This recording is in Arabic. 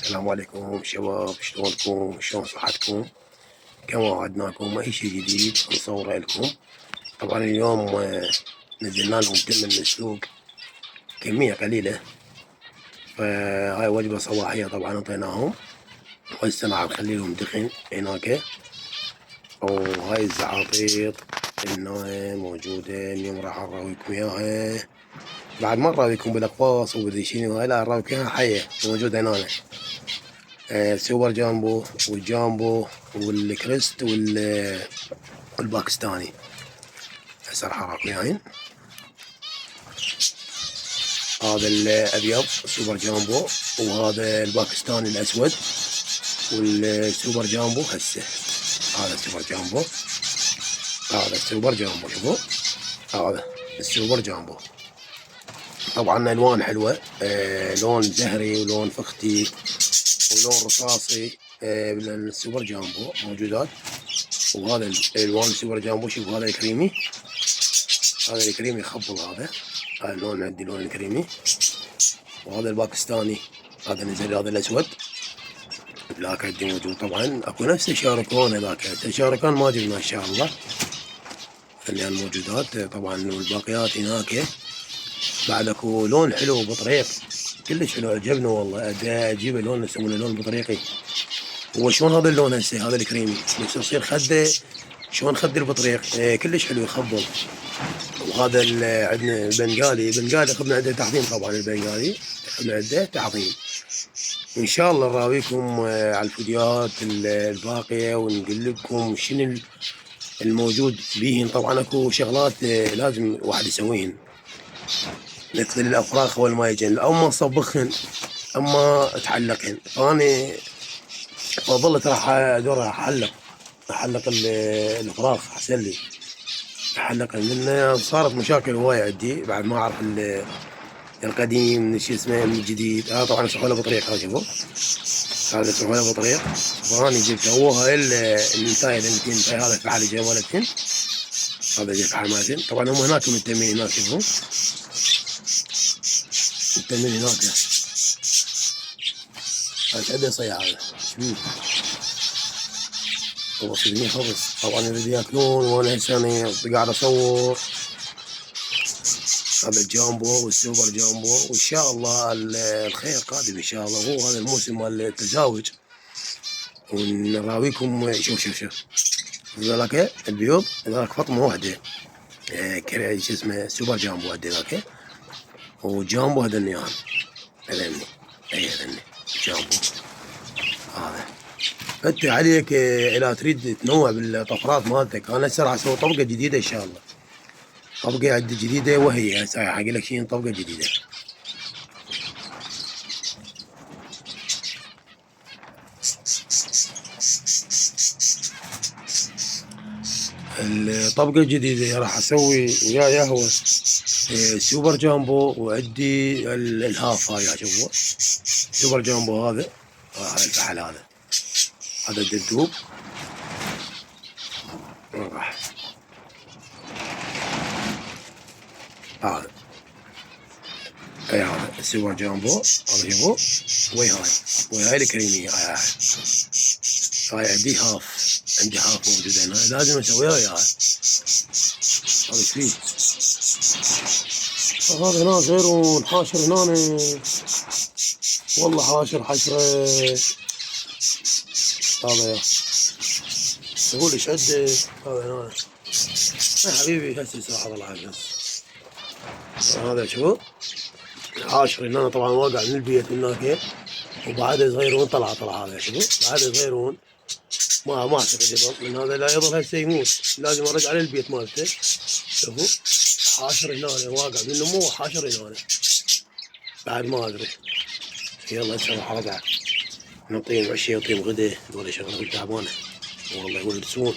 السلام عليكم شباب، شلونكم؟ شلون صحتكم؟ كما وعدناكم اي شيء جديد نصوره لكم. طبعا اليوم نزلنا لهم تم من السوق كمية قليلة، فهاي وجبة صباحية طبعا انطيناهم، وهسه راح نخلي لهم دخن هناك. وهاي الزعاطيط هنا موجودة، اليوم راح اراويكم اياها. بعد ما اراويكم بالاقواس وبدري شنو، هاي لا اراويكم اياها حية موجودة هنا. سوبر جامبو والجامبو والكريست والباكستاني. هسه راح اراكم اياهن. هذا الابيض سوبر جامبو، وهذا الباكستاني الاسود، والسوبر جامبو هسه. هذا السوبر جامبو، هذا السوبر جامبو، شوفوا هذا السوبر جامبو. طبعا الوان حلوه، لون زهري ولون فختي ولون رصاصي. السوبر جامبو موجودات. وهذا الالوان السوبر جامبو، شوفوا هذا الكريمي، هذا الكريمي يخبل، هذا اللون عندي لون الكريمي. وهذا الباكستاني، هذا نزل، هذا الاسود. ذاك عندي موجود. طبعا اكو نفسه شاركون، ذاك شاركون ما جبنا ان شاء الله، اللي الموجودات طبعا. والباقيات هناك. بعد اكو لون حلو بطريق كلش حلو، عجبنا والله. اجيب لون يسمونه لون بطريقي. هو شلون هذا اللون هسه، هذا الكريمي بس يصير خده شلون خد البطريق، كلش حلو يخبل. وهذا عندنا البنغالي اخذنا عنده تحضيم. طبعا البنغالي اخذنا عنده تحضيم. ان شاء الله نراويكم على الفيديوهات الباقيه، ونقول لكم شنو الموجود بيهن. طبعا اكو شغلات لازم واحد يسويهن، مثل الافراخ اول ما يجن، او ما نصبخهن اما تعلقهن. فاني فضلت راح ادور احلق الفراخ احسن لي احلقهن، لان صارت مشاكل هوايه عندي بعد ما اعرف القديم من شو اسمه من الجديد. طبعا سحوله بطريق، هذا شوفوا، هذا سحوله بطريق. فاني جبته. هو هاي النتايه النتايه، هذا فعال جاي مالتهن، هذا جاي فعال مالتهن. طبعا هم هناك متمين هناك، شوفوا متمين هناك. هذا عنده صياع، هذا والله صدقني خبز. طبعا يريد ياكلون، وانا هسه قاعد اصور. هذا الجامبو والسوبر جامبو، وان شاء الله الخير قادم ان شاء الله. هو هذا الموسم مال التزاوج، ونراويكم. شوف ذاك البيوض، ذاك فطمه واحده، شو اسمه سوبر جامبو هذا ذاك. وجامبو هذا النيان، هذني اي هذني جامبو. هذا انت عليك اذا تريد تنوع بالطفرات مالتك. انا هسه راح اسوي طبقه جديده ان شاء الله، طبقه عندي جديده، وهي هسه حاقي لك شيء طبقه جديده. الطبقه الجديده راح اسوي وياها هو سوبر جامبو، وعندي الهاف. هاي شوفوا سوبر جامبو، هذا الفحل، هذا الدبدوب. راح هذا هذا السوبر جامبو، هذا شوفوا. وهاي الكريمية، هاي عندي هاف موجودة هنا، لازم اسويها وياها. هذا ايش فيه؟ هذا هنا غيرون حاشر هنا، والله حاشر حشرة. هذا يقول ايش عندك؟ هذا هنا يا حبيبي، هسه صح الله العافية. هذا شوف حاشر هنا، طبعا واقع من البيت هناك، وبعد صغيرون طلع هذا شوفوا، بعد صغيرون ما اعتقد يضل، من هذا لا يضل هسه يموت، لازم ارجع للبيت مالته. شوفوا حاشر هنا، واقع من نمو حاشر هنا، بعد ما ادري. يلا هسه راح ارجع نعطيهم عشيه، نعطيهم غدا، ولا شغله تعبانه والله يولدسون.